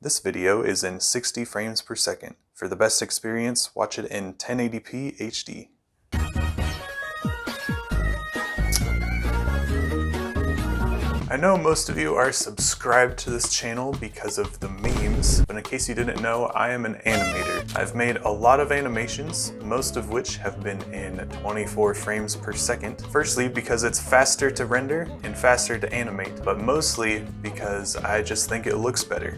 This video is in 60 frames per second. For the best experience, watch it in 1080p HD. I know most of you are subscribed to this channel because of the memes, but in case you didn't know, I am an animator. I've made a lot of animations, most of which have been in 24 frames per second. Firstly, because it's faster to render and faster to animate, but mostly because I just think it looks better.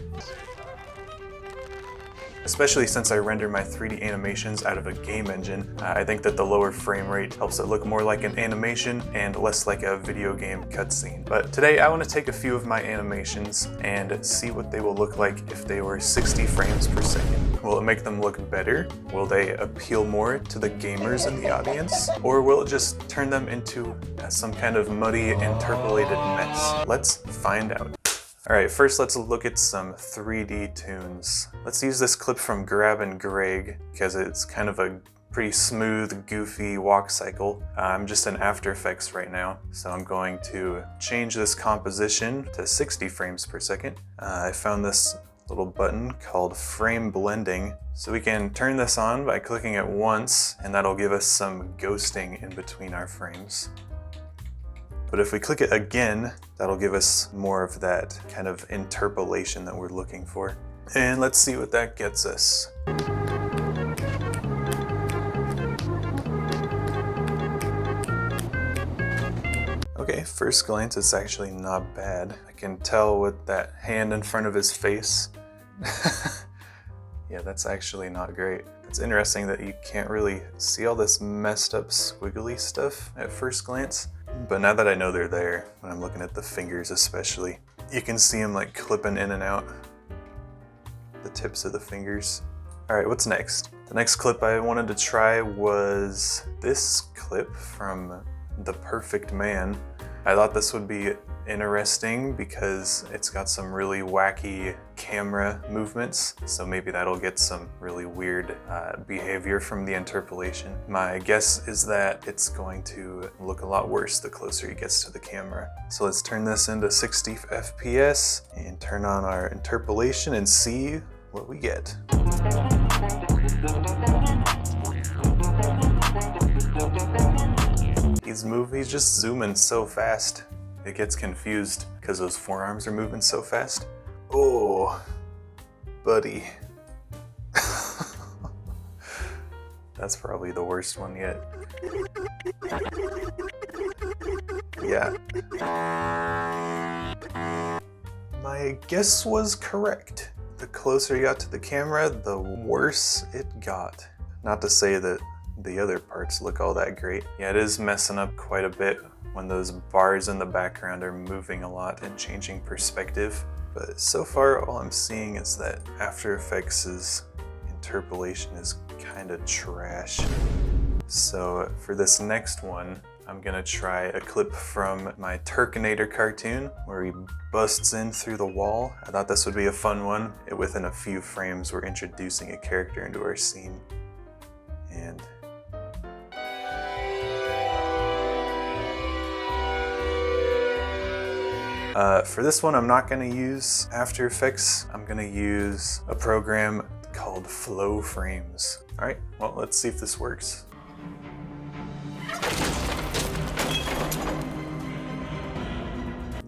Especially since I render my 3D animations out of a game engine, I think that the lower frame rate helps it look more like an animation and less like a video game cutscene. But today I want to take a few of my animations and see what they will look like if they were 60 frames per second. Will it make them look better? Will they appeal more to the gamers in the audience? Or will it just turn them into some kind of muddy, interpolated mess? Let's find out. Alright, first let's look at some 3D tunes. Let's use this clip from Grab and Greg because it's kind of a pretty smooth, goofy walk cycle. I'm just in After Effects right now, so I'm going to change this composition to 60 frames per second. I found this little button called Frame Blending. So we can turn this on by clicking it once, and that'll give us some ghosting in between our frames. But if we click it again, that'll give us more of that kind of interpolation that we're looking for. And let's see what that gets us. Okay, first glance, it's actually not bad. I can tell with that hand in front of his face. Yeah, that's actually not great. It's interesting that you can't really see all this messed up squiggly stuff at first glance. But now that I know they're there, when I'm looking at the fingers especially, you can see them like clipping in and out, the tips of the fingers. All right, what's next? The next clip I wanted to try was this clip from The Perfect Man. I thought this would be interesting because it's got some really wacky camera movements, so maybe that'll get some really weird behavior from the interpolation. My guess is that it's going to look a lot worse the closer he gets to the camera. So let's turn this into 60 FPS and turn on our interpolation and see what we get. He's just zooming so fast. It gets confused because those forearms are moving so fast. Oh, buddy. That's probably the worst one yet. Yeah. My guess was correct. The closer you got to the camera, the worse it got. Not to say that the other parts look all that great. Yeah, it is messing up quite a bit when those bars in the background are moving a lot and changing perspective. But so far, all I'm seeing is that After Effects' interpolation is kind of trash. So for this next one, I'm gonna try a clip from my Turkinator cartoon where he busts in through the wall. I thought this would be a fun one. Within a few frames, we're introducing a character into our scene. And for this one, I'm not going to use After Effects. I'm going to use a program called Flow Frames. All right, well, let's see if this works.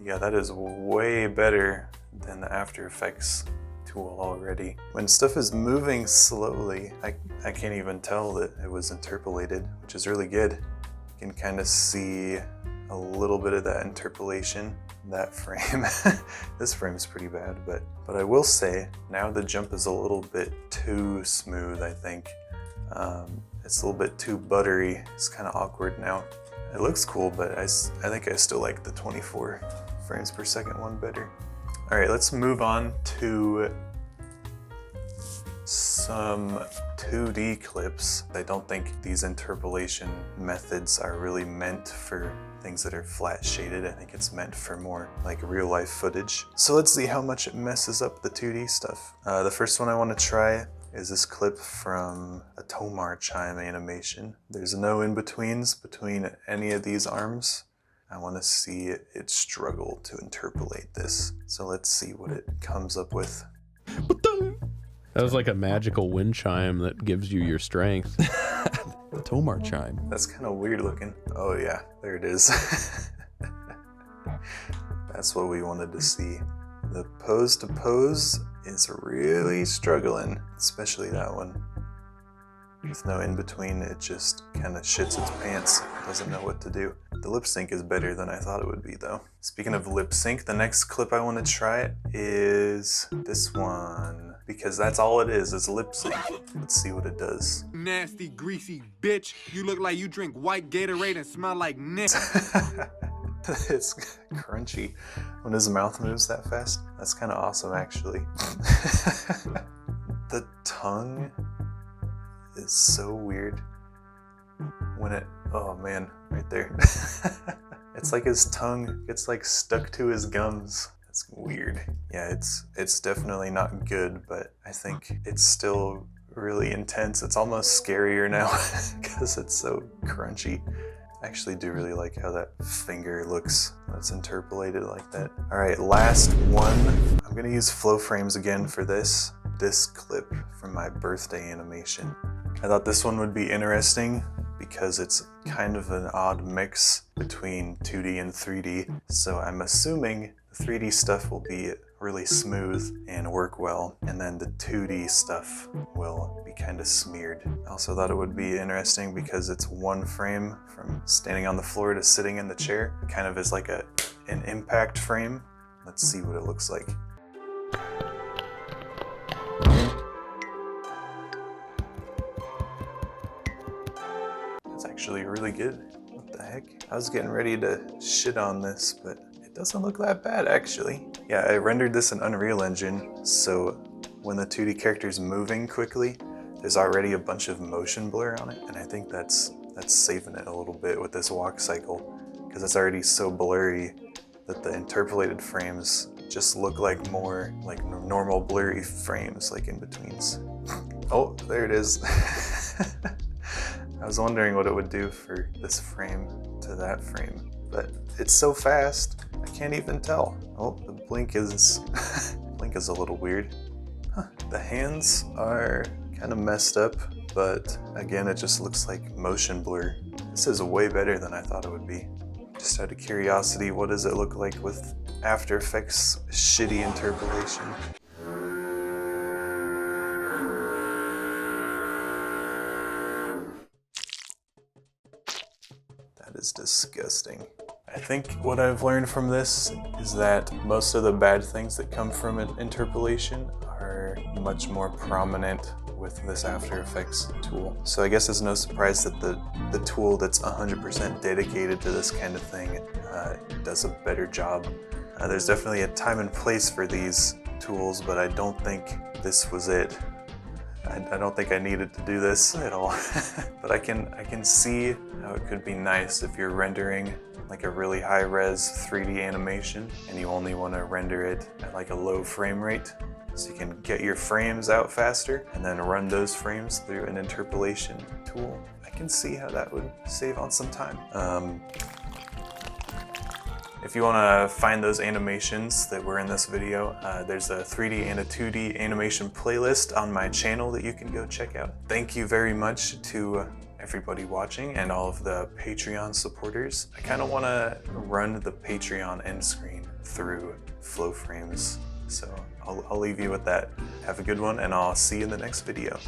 Yeah, that is way better than the After Effects tool already. When stuff is moving slowly, I can't even tell that it was interpolated, which is really good. You can kind of see a little bit of that interpolation, that frame. This frame's pretty bad, but I will say now the jump is a little bit too smooth, I think. It's a little bit too buttery. It's kind of awkward now. It looks cool, but I think I still like the 24 frames per second one better. All right, let's move on to some 2D clips. I don't think these interpolation methods are really meant for things that are flat shaded. I think it's meant for more like real life footage. So let's see how much it messes up the 2D stuff. The first one I want to try is this clip from a Tomar chime animation. There's no in-betweens between any of these arms. I want to see it struggle to interpolate this. So let's see what it comes up with. That was like a magical wind chime that gives you your strength. The Tomar chime. That's kind of weird looking. Oh yeah, there it is. That's what we wanted to see. The pose to pose is really struggling, especially that one. With no in between, it just kind of shits its pants, doesn't know what to do. The lip sync is better than I thought it would be though. Speaking of lip sync, the next clip I want to try is this one, because that's all it is lip sync. Let's see what it does. Nasty, greasy bitch. You look like you drink white Gatorade and smell like Nick. It's crunchy when his mouth moves that fast. That's kind of awesome, actually. The tongue is so weird when it, oh man, right there. It's like his tongue gets like stuck to his gums. That's weird. Yeah, it's definitely not good, but I think it's still really intense. It's almost scarier now because it's so crunchy. I actually do really like how that finger looks when it's interpolated like that. All right, last one. I'm gonna use flow frames again for this clip from my birthday animation. I thought this one would be interesting because it's kind of an odd mix between 2D and 3D. So I'm assuming the 3D stuff will be really smooth and work well, and then the 2D stuff will be kind of smeared. I also thought it would be interesting because it's one frame from standing on the floor to sitting in the chair. It kind of is like an impact frame. Let's see what it looks like. It's actually really good. What the heck? I was getting ready to shit on this, but it doesn't look that bad actually. Yeah, I rendered this in Unreal Engine, so when the 2D character is moving quickly, there's already a bunch of motion blur on it, and I think that's saving it a little bit with this walk cycle, because it's already so blurry that the interpolated frames just look like more like normal blurry frames, like in betweens. Oh, there it is. I was wondering what it would do for this frame to that frame, but it's so fast, I can't even tell. Oh, the blink is blink is a little weird. Huh. The hands are kind of messed up, but again, it just looks like motion blur. This is way better than I thought it would be. Just out of curiosity, what does it look like with After Effects shitty interpolation? That is disgusting. I think what I've learned from this is that most of the bad things that come from an interpolation are much more prominent with this After Effects tool. So I guess it's no surprise that the tool that's 100% dedicated to this kind of thing does a better job. There's definitely a time and place for these tools, but I don't think this was it. I don't think I needed to do this at all. But I can see how it could be nice if you're rendering like a really high-res 3D animation and you only want to render it at like a low frame rate, so you can get your frames out faster and then run those frames through an interpolation tool. I can see how that would save on some time. If you want to find those animations that were in this video, there's a 3D and a 2D animation playlist on my channel that you can go check out. Thank you very much to everybody watching and all of the Patreon supporters. I kind of want to run the Patreon end screen through flow frames, so I'll leave you with that. Have a good one, and I'll see you in the next video.